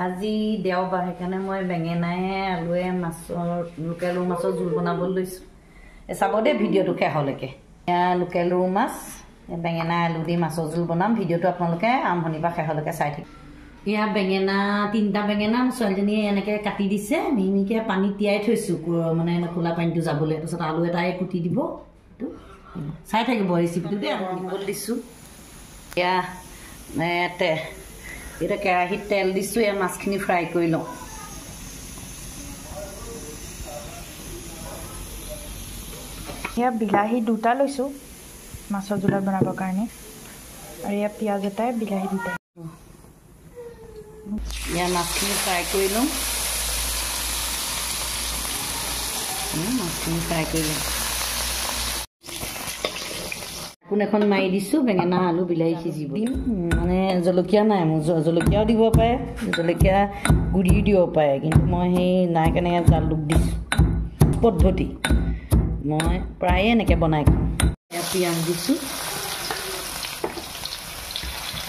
আজি দেওবাৰ সেইকাৰণে মই বেঙেনায়ে আলুৱে মাছৰ লোকেল ৰৌ মাছৰ জোল বনাবলৈ লৈছোঁ চাব দে ভিডিঅ'টো শেষলৈকে লোকেল ৰৌ মাছ বেঙেনা আলু দি মাছৰ জোল বনাম ভিডিঅ'টো আপোনালোকে আৰম্ভণিৰ পৰা শেষলৈকে চাই থাকিব এয়া বেঙেনা 3টা বেঙেনা ছোৱালীজনীয়ে এনেকৈ কাটি দিছে মিহিমিহিকৈ পানীত তিয়াই থৈছোঁ মানে খোলা পানীটো যাবলৈ তাৰপিছত আলু এটাই কুটি দিব চাই থাকিব ৰেচিপিটো দেই দিবলৈ দিছোঁ এয়া এতিয়া কেৰাহীত তেল দিছোঁ এয়া মাছখিনি ফ্ৰাই কৰি লওঁ এয়া বিলাহী 2টা লৈছোঁ মাছৰ জোলত বনাবৰ কাৰণে আৰু এয়া পিঁয়াজ এটাই বিলাহী 2টাই এয়া মাছখিনি ফ্ৰাই কৰি লওঁ মাছখিনি ফ্ৰাই কৰি লওঁ কোন এখন মাৰি দিছোঁ বেঙেনা আলু বিলাহী সিজিব দিম মানে জলকীয়া নাই মোৰ জলকীয়াও দিব পাৰে জলকীয়া গুড়িও দিব পাৰে কিন্তু মই সেই নাই কেনেকৈ জালুক দিছোঁ পদ্ধতি মই প্ৰায়ে এনেকৈ বনাই খাওঁ এয়া পিঁয়াজ দিছোঁ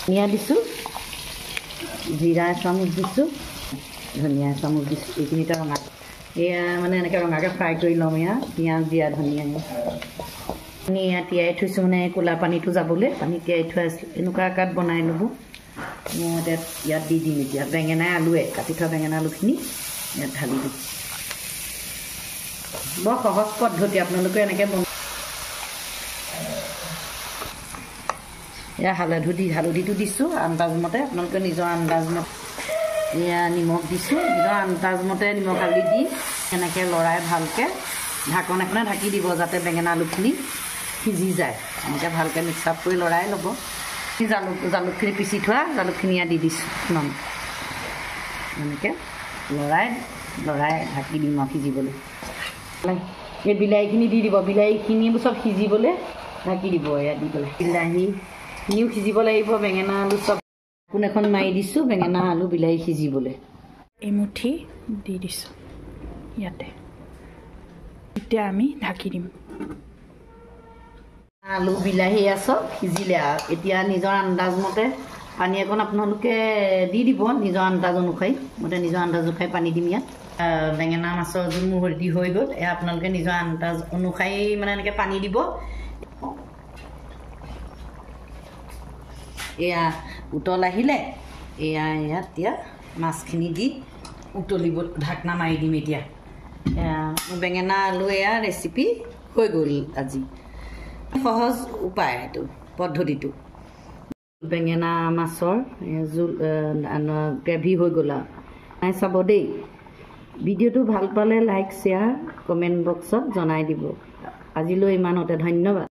ধনিয়া দিছোঁ জিৰা এচামুচ দিছোঁ ধনিয়া এচামুচ দিছোঁ এইখিনিতে ৰঙা এয়া মানে এনেকৈ ৰঙাকৈ ফ্ৰাই কৰি ল'ম এয়া পিঁয়াজ দিয়া ধনিয়া এয়া তিয়াই থৈছোঁ মানে ক'লা পানীটো যাবলৈ পানী তিয়াই থোৱা আছিলোঁ এনেকুৱা আকাৰত বনাই ল'ব মই ইয়াত দি দিম এতিয়া বেঙেনা আলুৱে কাটি থোৱা বেঙেনা আলুখিনি ইয়াত ঢালি দিম বৰ সহজ পদ্ধতি আপোনালোকে এনেকৈ এয়া হালধিটো দিছোঁ আন্দাজমতে আপোনালোকে নিজৰ আন্দাজমতে এয়া নিমখ দিছোঁ নিজৰ আন্দাজমতে নিমখ হালধি দি এনেকৈ লৰাই ভালকৈ ঢাকন এখনে ঢাকি দিব যাতে বেঙেনা আলুখিনি সিজি যায় এনেকৈ ভালকৈ মিক্স আপ কৰি লৰাই ল'ব জালুকখিনি পিচি থোৱা জালুকখিনি ইয়াত দি দিছোঁ এনেকৈ লৰাই ঢাকি দিম আৰু সিজিবলৈ এই বিলাহীখিনি দি দিব বিলাহীখিনি চব সিজিবলৈ ঢাকি দিব ইয়াত দি পেলাই বিলাহীখিনিও সিজিব লাগিব বেঙেনা আলু চব কোন এখন মাৰি দিছোঁ বেঙেনা আলু বিলাহী সিজিবলৈ এমুঠি দি দিছোঁ ইয়াতে এতিয়া আমি ঢাকি দিম আলু বিলাহী চব সিজিলে আৰু এতিয়া নিজৰ আন্দাজমতে পানী অকণ আপোনালোকে দি দিব নিজৰ আন্দাজ অনুসৰি মতে নিজৰ আন্দাজ অনুসৰি পানী দিম ইয়াত বেঙেনা মাছৰ জোল মোৰ ৰেডি হৈ গ'ল এয়া আপোনালোকে নিজৰ আন্দাজ অনুসৰি মানে এনেকৈ পানী দিব এয়া উতল আহিলে ইয়াত এতিয়া মাছখিনি দি উতলিব ঢাকনা মাৰি দিম এতিয়া বেঙেনা আলু এয়া ৰেচিপি হৈ গ'ল আজি সহজ উপায় এইটো পদ্ধতিটো বেঙেনা মাছৰ জোল গ্ৰেভি হৈ গ'ল আৰু চাব দেই ভিডিঅ'টো ভাল পালে লাইক শ্বেয়াৰ কমেণ্ট বক্সত জনাই দিব আজিলৈ ইমানতে ধন্যবাদ